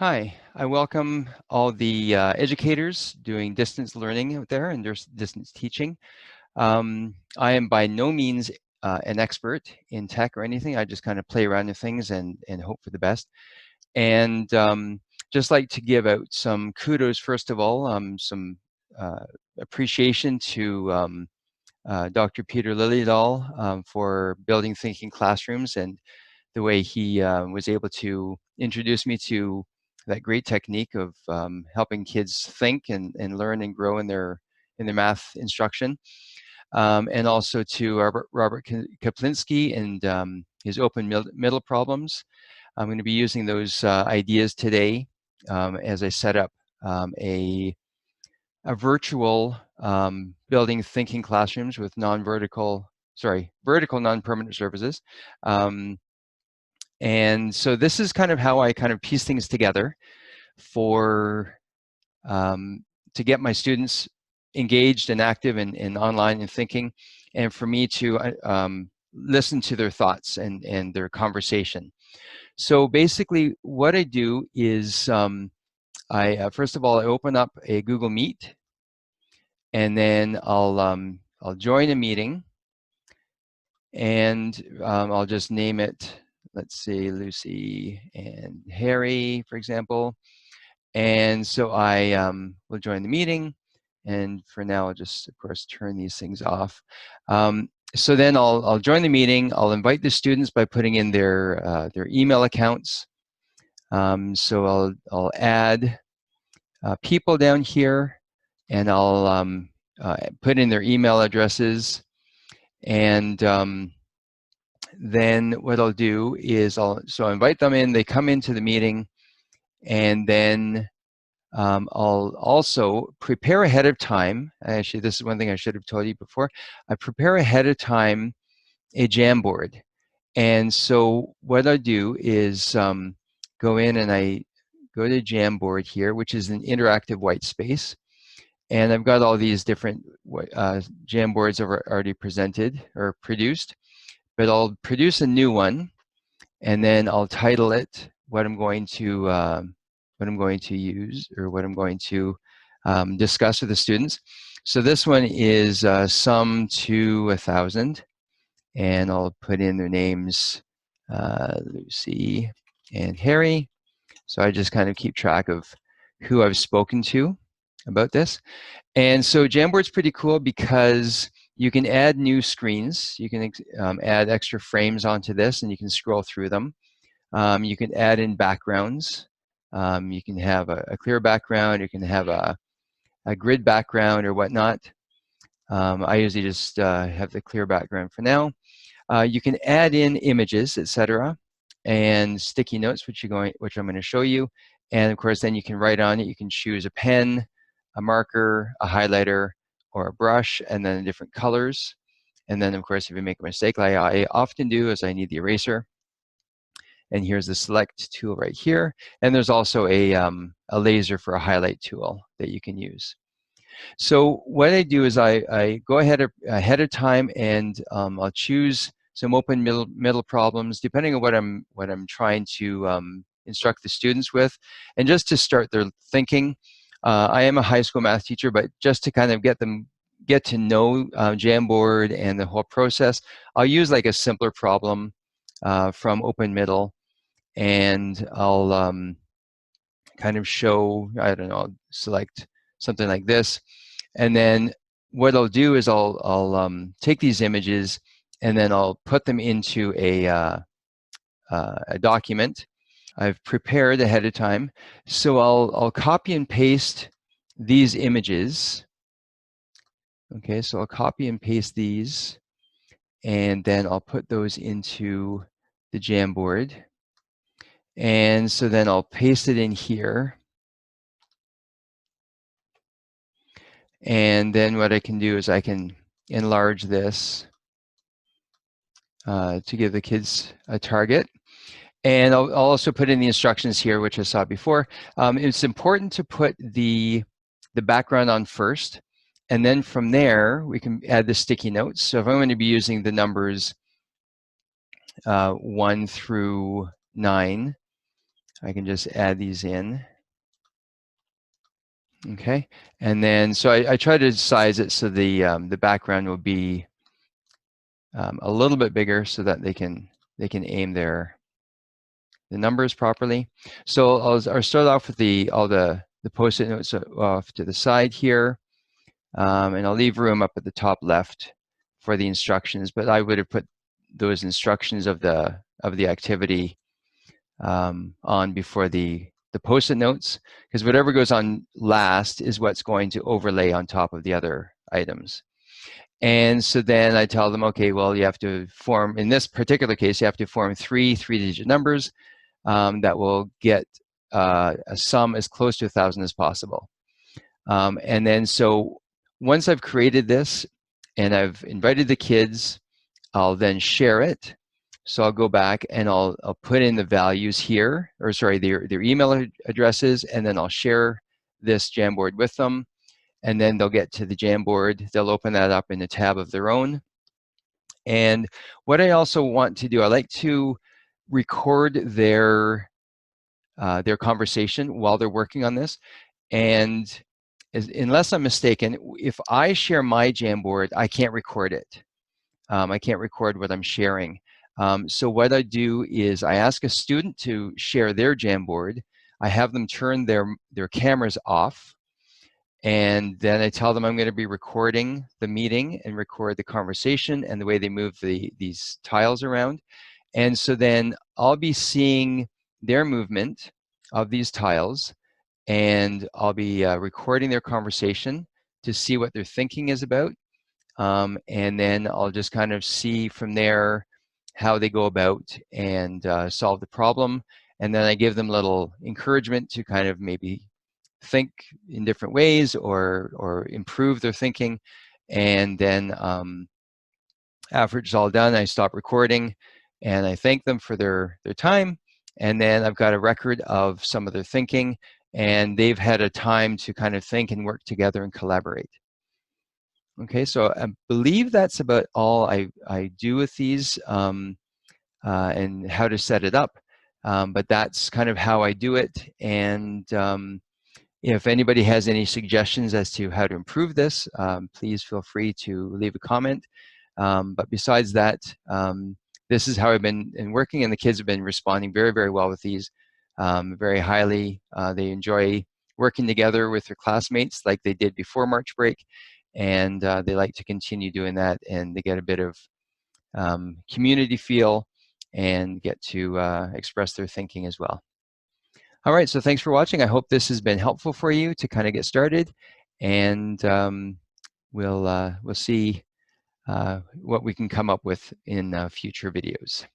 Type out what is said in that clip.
Hi, I welcome all the educators doing distance learning out there and there's distance teaching. I am by no means an expert in tech or anything. I just kind of play around with things and hope for the best. And just like to give out some kudos, first of all, some appreciation to Dr. Peter Liljedahl for building thinking classrooms and the way he was able to introduce me to that great technique of helping kids think and learn and grow in their math instruction. And also to Robert Kaplinski and his open middle problems. I'm going to be using those ideas today as I set up a virtual building thinking classrooms with vertical non-permanent surfaces. And so this is kind of how I kind of piece things together for to get my students engaged and active and online and thinking, and for me to listen to their thoughts and their conversation. So basically what I do is I first of all, I open up a Google Meet, and then I'll join a meeting, and I'll just name it, let's see, Lucy and Harry, for example. And so I will join the meeting, and for now I'll just, of course, turn these things off. So then I'll join the meeting. I'll invite the students by putting in their email accounts. So I'll add people down here, and I'll put in their email addresses, and then what I'll do is I'll invite them in. They come into the meeting, and then I'll also prepare ahead of time. Actually, this is one thing I should have told you before. I prepare ahead of time a Jamboard. And so what I do is go in and I go to Jamboard here, which is an interactive white space. And I've got all these different Jamboards already presented or produced. But I'll produce a new one, and then I'll title it what I'm going to use, or what I'm going to discuss with the students. So this one is sum to 1,000, and I'll put in their names, Lucy and Harry. So I just kind of keep track of who I've spoken to about this. And so Jamboard's pretty cool because you can add new screens. You can add extra frames onto this, and you can scroll through them. You can add in backgrounds. You can have a clear background. You can have a grid background or whatnot. I usually just have the clear background for now. You can add in images, etc., and sticky notes, which I'm going to show you. And of course, then you can write on it. You can choose a pen, a marker, a highlighter, or a brush, and then different colors. And then, of course, if you make a mistake, like I often do, is I need the eraser. And here's the select tool right here. And there's also a laser for a highlight tool that you can use. So what I do is I go ahead of time, and I'll choose some open middle problems, depending on what I'm trying to instruct the students with. And just to start their thinking, I am a high school math teacher, but just to kind of get to know Jamboard and the whole process, I'll use like a simpler problem from open middle, and I'll kind of show, I don't know, I'll select something like this. And then what I'll do is I'll take these images, and then I'll put them into a document I've prepared ahead of time. So I'll copy and paste these images. Okay, so I'll copy and paste these, and then I'll put those into the Jamboard. And so then I'll paste it in here. And then what I can do is I can enlarge this to give the kids a target. And I'll also put in the instructions here, which I saw before. It's important to put the background on first, and then from there we can add the sticky notes. So if I'm going to be using the numbers 1 through 9, I can just add these in. Okay, and then so I try to size it so the background will be a little bit bigger so that they can aim the numbers properly. So I'll start off with all the post-it notes off to the side here, and I'll leave room up at the top left for the instructions. But I would have put those instructions of the activity on before the post-it notes, because whatever goes on last is what's going to overlay on top of the other items. And so then I tell them, okay, well, you have to form, in this particular case, you have to form three-digit numbers that will get a sum as close to 1,000 as possible. And then so once I've created this and I've invited the kids, I'll then share it. So I'll go back and I'll put in the values here, or sorry, their email addresses, and then I'll share this Jamboard with them. And then they'll get to the Jamboard. They'll open that up in a tab of their own. And what I also want to do, I like to record their conversation while they're working on this. And unless I'm mistaken, if I share my Jamboard, I can't record it. I can't record what I'm sharing. So what I do is I ask a student to share their Jamboard. I have them turn their cameras off. And then I tell them I'm going to be recording the meeting and record the conversation and the way they move these tiles around. And so then I'll be seeing their movement of these tiles, and I'll be recording their conversation to see what their thinking is about. And then I'll just kind of see from there how they go about and solve the problem. And then I give them a little encouragement to kind of maybe think in different ways or improve their thinking. And then after it's all done, I stop recording and I thank them for their time. And then I've got a record of some of their thinking, and they've had a time to kind of think and work together and collaborate. Okay, so I believe that's about all I do with these and how to set it up. But that's kind of how I do it. And if anybody has any suggestions as to how to improve this, please feel free to leave a comment. But besides that, this is how I've been working, and the kids have been responding very, very well with these, very highly. They enjoy working together with their classmates like they did before March break, and they like to continue doing that, and they get a bit of community feel and get to express their thinking as well. All right, so thanks for watching. I hope this has been helpful for you to kind of get started, and we'll see what we can come up with in future videos.